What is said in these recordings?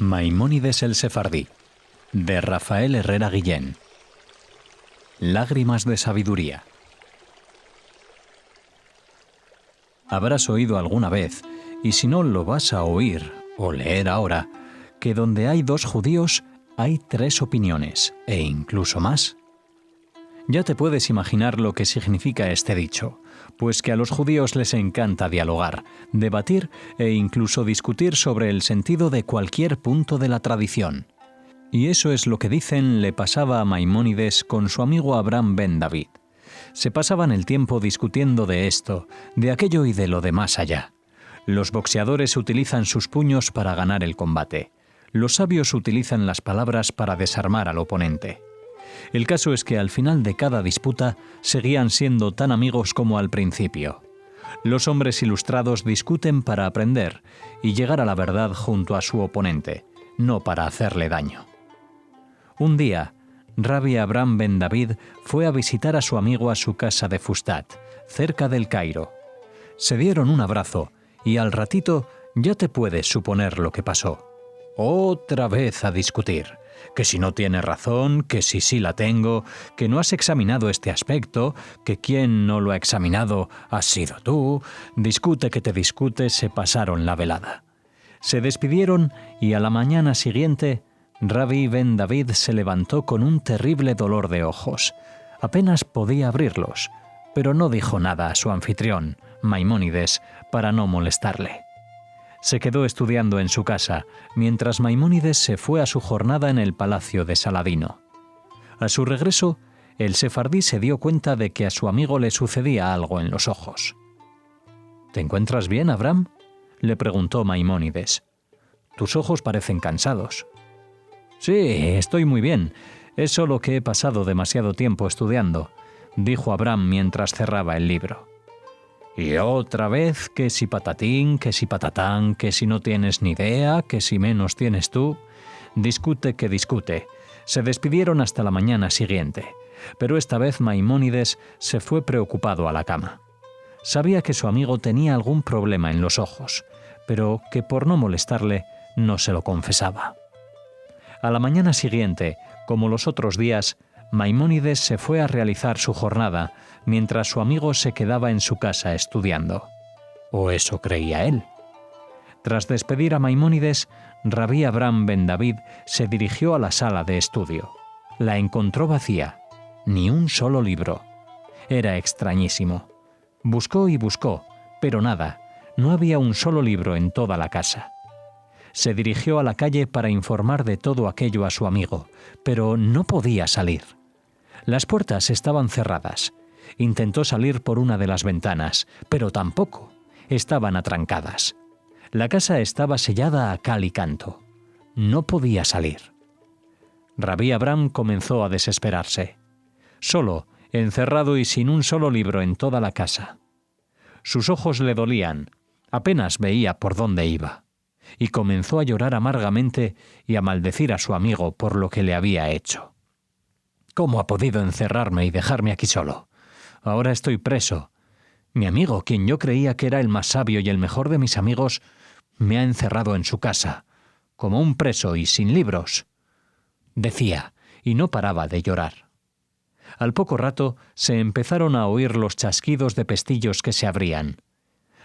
Maimónides el Sefardí, de Rafael Herrera Guillén. Lágrimas de sabiduría. Habrás oído alguna vez, y si no lo vas a oír o leer ahora, que donde hay dos judíos hay tres opiniones, e incluso más. Ya te puedes imaginar lo que significa este dicho, pues que a los judíos les encanta dialogar, debatir e incluso discutir sobre el sentido de cualquier punto de la tradición. Y eso es lo que dicen le pasaba a Maimónides con su amigo Abraham ben David. Se pasaban el tiempo discutiendo de esto, de aquello y de lo de más allá. Los boxeadores utilizan sus puños para ganar el combate. Los sabios utilizan las palabras para desarmar al oponente. El caso es que al final de cada disputa seguían siendo tan amigos como al principio. Los hombres ilustrados discuten para aprender y llegar a la verdad junto a su oponente, no para hacerle daño. Un día, Rabbi Abraham ben David fue a visitar a su amigo a su casa de Fustat, cerca del Cairo. Se dieron un abrazo y al ratito ya te puedes suponer lo que pasó. Otra vez a discutir. Que si no tienes razón, que si sí la tengo, que no has examinado este aspecto, que quien no lo ha examinado has sido tú. Discute que te discute, se pasaron la velada. Se despidieron y a la mañana siguiente, Rabbi ben David se levantó con un terrible dolor de ojos. Apenas podía abrirlos, pero no dijo nada a su anfitrión, Maimónides, para no molestarle. Se quedó estudiando en su casa, mientras Maimónides se fue a su jornada en el palacio de Saladino. A su regreso, el sefardí se dio cuenta de que a su amigo le sucedía algo en los ojos. ¿Te encuentras bien, Abraham?, le preguntó Maimónides. Tus ojos parecen cansados. Sí, estoy muy bien. Es solo que he pasado demasiado tiempo estudiando, dijo Abraham mientras cerraba el libro. Y otra vez, que si patatín, que si patatán, que si no tienes ni idea, que si menos tienes tú. Discute que discute. Se despidieron hasta la mañana siguiente, pero esta vez Maimónides se fue preocupado a la cama. Sabía que su amigo tenía algún problema en los ojos, pero que por no molestarle no se lo confesaba. A la mañana siguiente, como los otros días, Maimónides se fue a realizar su jornada, mientras su amigo se quedaba en su casa estudiando. O eso creía él. Tras despedir a Maimónides, Rabbi Abraham ben David se dirigió a la sala de estudio. La encontró vacía. Ni un solo libro. Era extrañísimo. Buscó y buscó, pero nada. No había un solo libro en toda la casa. Se dirigió a la calle para informar de todo aquello a su amigo, pero no podía salir. Las puertas estaban cerradas. Intentó salir por una de las ventanas, pero tampoco. Estaban atrancadas. La casa estaba sellada a cal y canto. No podía salir. Rabbi Abraham comenzó a desesperarse. Solo, encerrado y sin un solo libro en toda la casa. Sus ojos le dolían. Apenas veía por dónde iba. Y comenzó a llorar amargamente y a maldecir a su amigo por lo que le había hecho. ¿Cómo ha podido encerrarme y dejarme aquí solo? Ahora estoy preso. Mi amigo, quien yo creía que era el más sabio y el mejor de mis amigos, me ha encerrado en su casa, como un preso y sin libros. Decía, y no paraba de llorar. Al poco rato se empezaron a oír los chasquidos de pestillos que se abrían.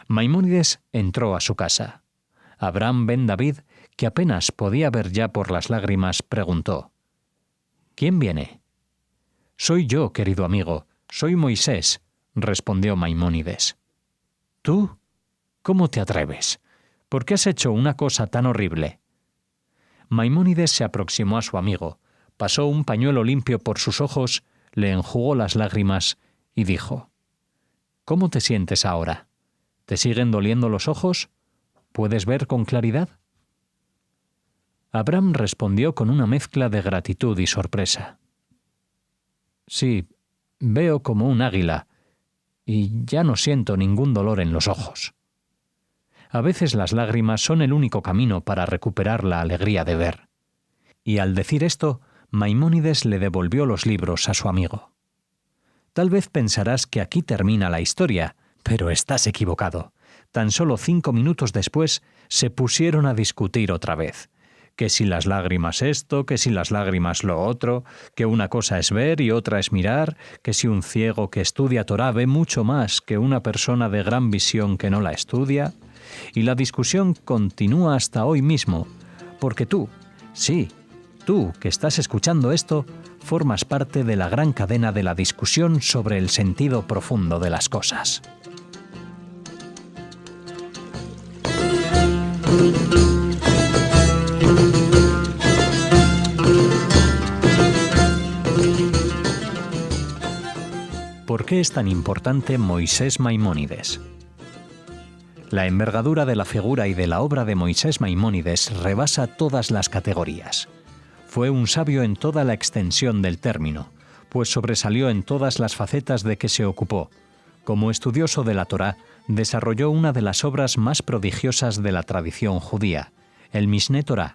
Maimónides entró a su casa. Abraham ben David, que apenas podía ver ya por las lágrimas, preguntó: ¿Quién viene? Soy yo, querido amigo, soy Moisés, respondió Maimónides. ¿Tú? ¿Cómo te atreves? ¿Por qué has hecho una cosa tan horrible? Maimónides se aproximó a su amigo, pasó un pañuelo limpio por sus ojos, le enjugó las lágrimas y dijo: ¿Cómo te sientes ahora? ¿Te siguen doliendo los ojos? ¿Puedes ver con claridad? Abraham respondió con una mezcla de gratitud y sorpresa. Sí, veo como un águila, y ya no siento ningún dolor en los ojos. A veces las lágrimas son el único camino para recuperar la alegría de ver. Y al decir esto, Maimónides le devolvió los libros a su amigo. Tal vez pensarás que aquí termina la historia, pero estás equivocado. Tan solo 5 minutos después se pusieron a discutir otra vez. que si las lágrimas esto, que si las lágrimas lo otro, que una cosa es ver y otra es mirar, que si un ciego que estudia Torá ve mucho más que una persona de gran visión que no la estudia, y la discusión continúa hasta hoy mismo, porque tú, sí, tú que estás escuchando esto, formas parte de la gran cadena de la discusión sobre el sentido profundo de las cosas. ¿Por qué es tan importante Moisés Maimónides? La envergadura de la figura y de la obra de Moisés Maimónides rebasa todas las categorías. Fue un sabio en toda la extensión del término, pues sobresalió en todas las facetas de que se ocupó. Como estudioso de la Torá, desarrolló una de las obras más prodigiosas de la tradición judía, el Mishné Torá.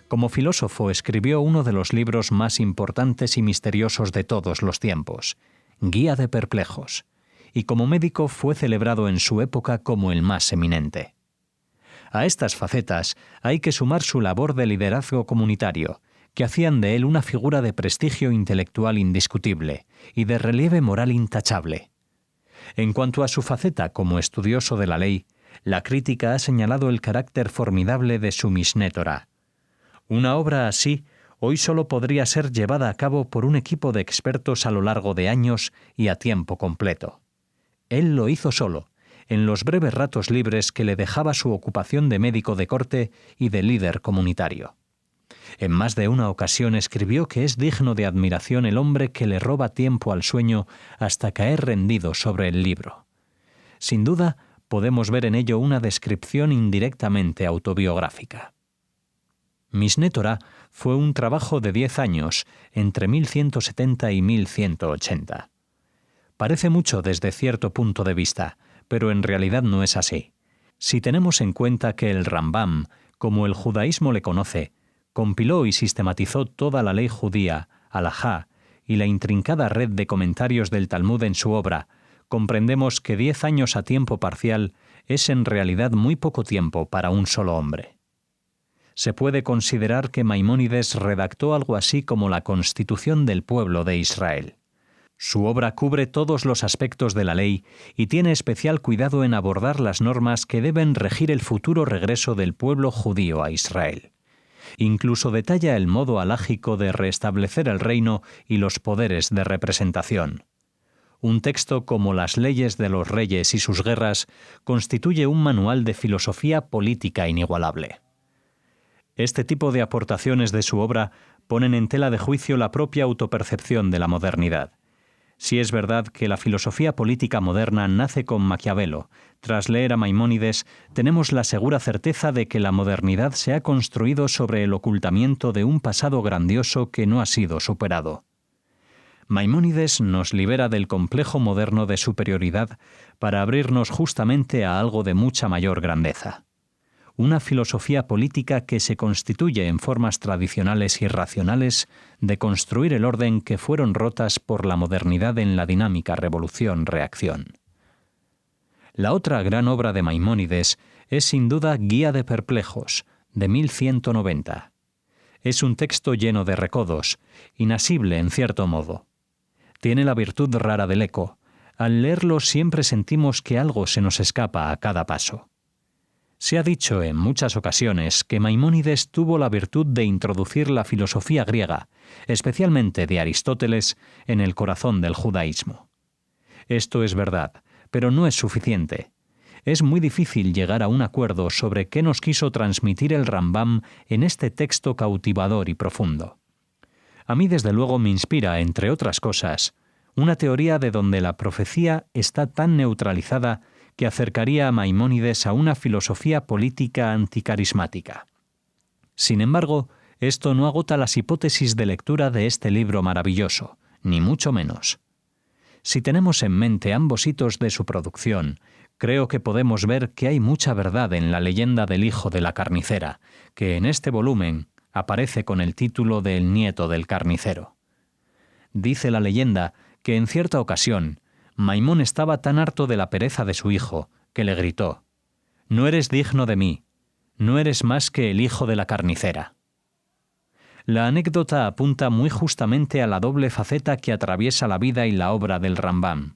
Como filósofo escribió uno de los libros más importantes y misteriosos de todos los tiempos, Guía de Perplejos, y como médico fue celebrado en su época como el más eminente. A estas facetas hay que sumar su labor de liderazgo comunitario, que hacían de él una figura de prestigio intelectual indiscutible y de relieve moral intachable. En cuanto a su faceta como estudioso de la ley, la crítica ha señalado el carácter formidable de su Mishné Torá. Una obra así hoy solo podría ser llevada a cabo por un equipo de expertos a lo largo de años y a tiempo completo. Él lo hizo solo, en los breves ratos libres que le dejaba su ocupación de médico de corte y de líder comunitario. En más de una ocasión escribió que es digno de admiración el hombre que le roba tiempo al sueño hasta caer rendido sobre el libro. Sin duda, podemos ver en ello una descripción indirectamente autobiográfica. Mishné Torá fue un trabajo de 10 años, entre 1170 y 1180. Parece mucho desde cierto punto de vista, pero en realidad no es así. Si tenemos en cuenta que el Rambam, como el judaísmo le conoce, compiló y sistematizó toda la ley judía, halajá, y la intrincada red de comentarios del Talmud en su obra, comprendemos que 10 años a tiempo parcial es en realidad muy poco tiempo para un solo hombre. Se puede considerar que Maimónides redactó algo así como la Constitución del pueblo de Israel. Su obra cubre todos los aspectos de la ley y tiene especial cuidado en abordar las normas que deben regir el futuro regreso del pueblo judío a Israel. Incluso detalla el modo halágico de restablecer el reino y los poderes de representación. Un texto como Las leyes de los reyes y sus guerras constituye un manual de filosofía política inigualable. Este tipo de aportaciones de su obra ponen en tela de juicio la propia autopercepción de la modernidad. Si es verdad que la filosofía política moderna nace con Maquiavelo, tras leer a Maimónides, tenemos la segura certeza de que la modernidad se ha construido sobre el ocultamiento de un pasado grandioso que no ha sido superado. Maimónides nos libera del complejo moderno de superioridad para abrirnos justamente a algo de mucha mayor grandeza. Una filosofía política que se constituye en formas tradicionales y racionales de construir el orden que fueron rotas por la modernidad en la dinámica revolución-reacción. La otra gran obra de Maimónides es sin duda Guía de Perplejos, de 1190. Es un texto lleno de recodos, inasible en cierto modo. Tiene la virtud rara del eco. Al leerlo siempre sentimos que algo se nos escapa a cada paso. Se ha dicho en muchas ocasiones que Maimónides tuvo la virtud de introducir la filosofía griega, especialmente de Aristóteles, en el corazón del judaísmo. Esto es verdad, pero no es suficiente. Es muy difícil llegar a un acuerdo sobre qué nos quiso transmitir el Rambam en este texto cautivador y profundo. A mí desde luego me inspira, entre otras cosas, una teoría de donde la profecía está tan neutralizada que acercaría a Maimónides a una filosofía política anticarismática. Sin embargo, esto no agota las hipótesis de lectura de este libro maravilloso, ni mucho menos. Si tenemos en mente ambos hitos de su producción, creo que podemos ver que hay mucha verdad en la leyenda del hijo de la carnicera, que en este volumen aparece con el título de El nieto del carnicero. Dice la leyenda que en cierta ocasión, Maimón estaba tan harto de la pereza de su hijo que le gritó: «No eres digno de mí, no eres más que el hijo de la carnicera». La anécdota apunta muy justamente a la doble faceta que atraviesa la vida y la obra del Rambam.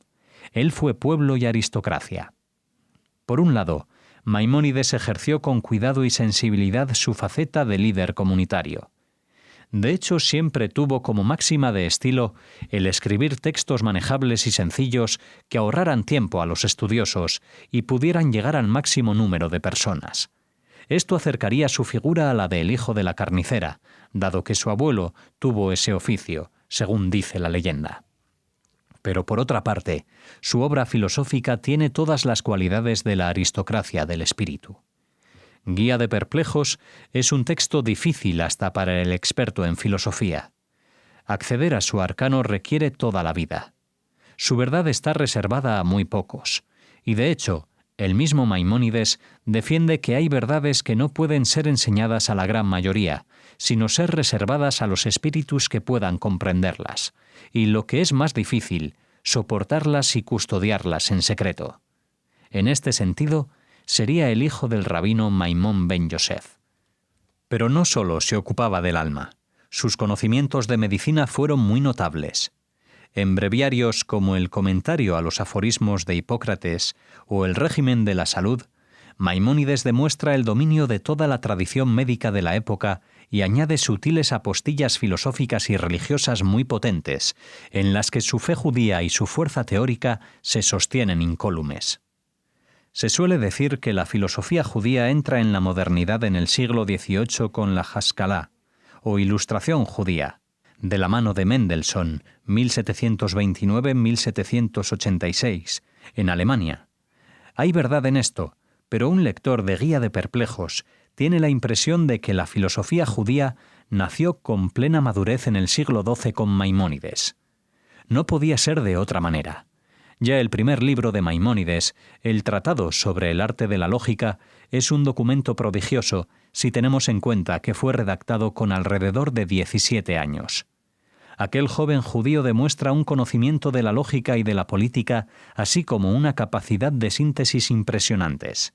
Él fue pueblo y aristocracia. Por un lado, Maimónides ejerció con cuidado y sensibilidad su faceta de líder comunitario. De hecho, siempre tuvo como máxima de estilo el escribir textos manejables y sencillos que ahorraran tiempo a los estudiosos y pudieran llegar al máximo número de personas. Esto acercaría su figura a la del hijo de la carnicera, dado que su abuelo tuvo ese oficio, según dice la leyenda. Pero por otra parte, su obra filosófica tiene todas las cualidades de la aristocracia del espíritu. Guía de Perplejos es un texto difícil hasta para el experto en filosofía. Acceder a su arcano requiere toda la vida. Su verdad está reservada a muy pocos, y de hecho, el mismo Maimónides defiende que hay verdades que no pueden ser enseñadas a la gran mayoría, sino ser reservadas a los espíritus que puedan comprenderlas, y lo que es más difícil, soportarlas y custodiarlas en secreto. En este sentido, sería el hijo del rabino Maimón ben Yosef. Pero no solo se ocupaba del alma. Sus conocimientos de medicina fueron muy notables. En breviarios como el Comentario a los aforismos de Hipócrates o el Régimen de la Salud, Maimónides demuestra el dominio de toda la tradición médica de la época y añade sutiles apostillas filosóficas y religiosas muy potentes, en las que su fe judía y su fuerza teórica se sostienen incólumes. Se suele decir que la filosofía judía entra en la modernidad en el siglo XVIII con la Haskalah, o Ilustración judía, de la mano de Mendelssohn, 1729-1786, en Alemania. Hay verdad en esto, pero un lector de Guía de Perplejos tiene la impresión de que la filosofía judía nació con plena madurez en el siglo XII con Maimónides. No podía ser de otra manera. Ya el primer libro de Maimónides, el Tratado sobre el arte de la lógica, es un documento prodigioso si tenemos en cuenta que fue redactado con alrededor de 17 años. Aquel joven judío demuestra un conocimiento de la lógica y de la política, así como una capacidad de síntesis impresionantes.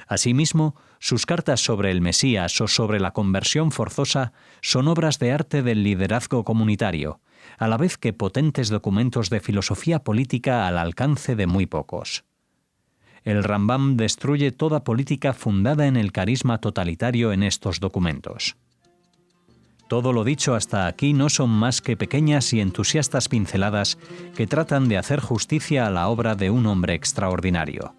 Asimismo, sus cartas sobre el Mesías o sobre la conversión forzosa son obras de arte del liderazgo comunitario, a la vez que potentes documentos de filosofía política al alcance de muy pocos. El Rambam destruye toda política fundada en el carisma totalitario en estos documentos. Todo lo dicho hasta aquí no son más que pequeñas y entusiastas pinceladas que tratan de hacer justicia a la obra de un hombre extraordinario.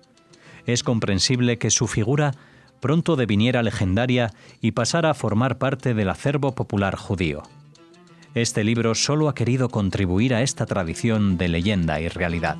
Es comprensible que su figura pronto deviniera legendaria y pasara a formar parte del acervo popular judío. Este libro solo ha querido contribuir a esta tradición de leyenda y realidad.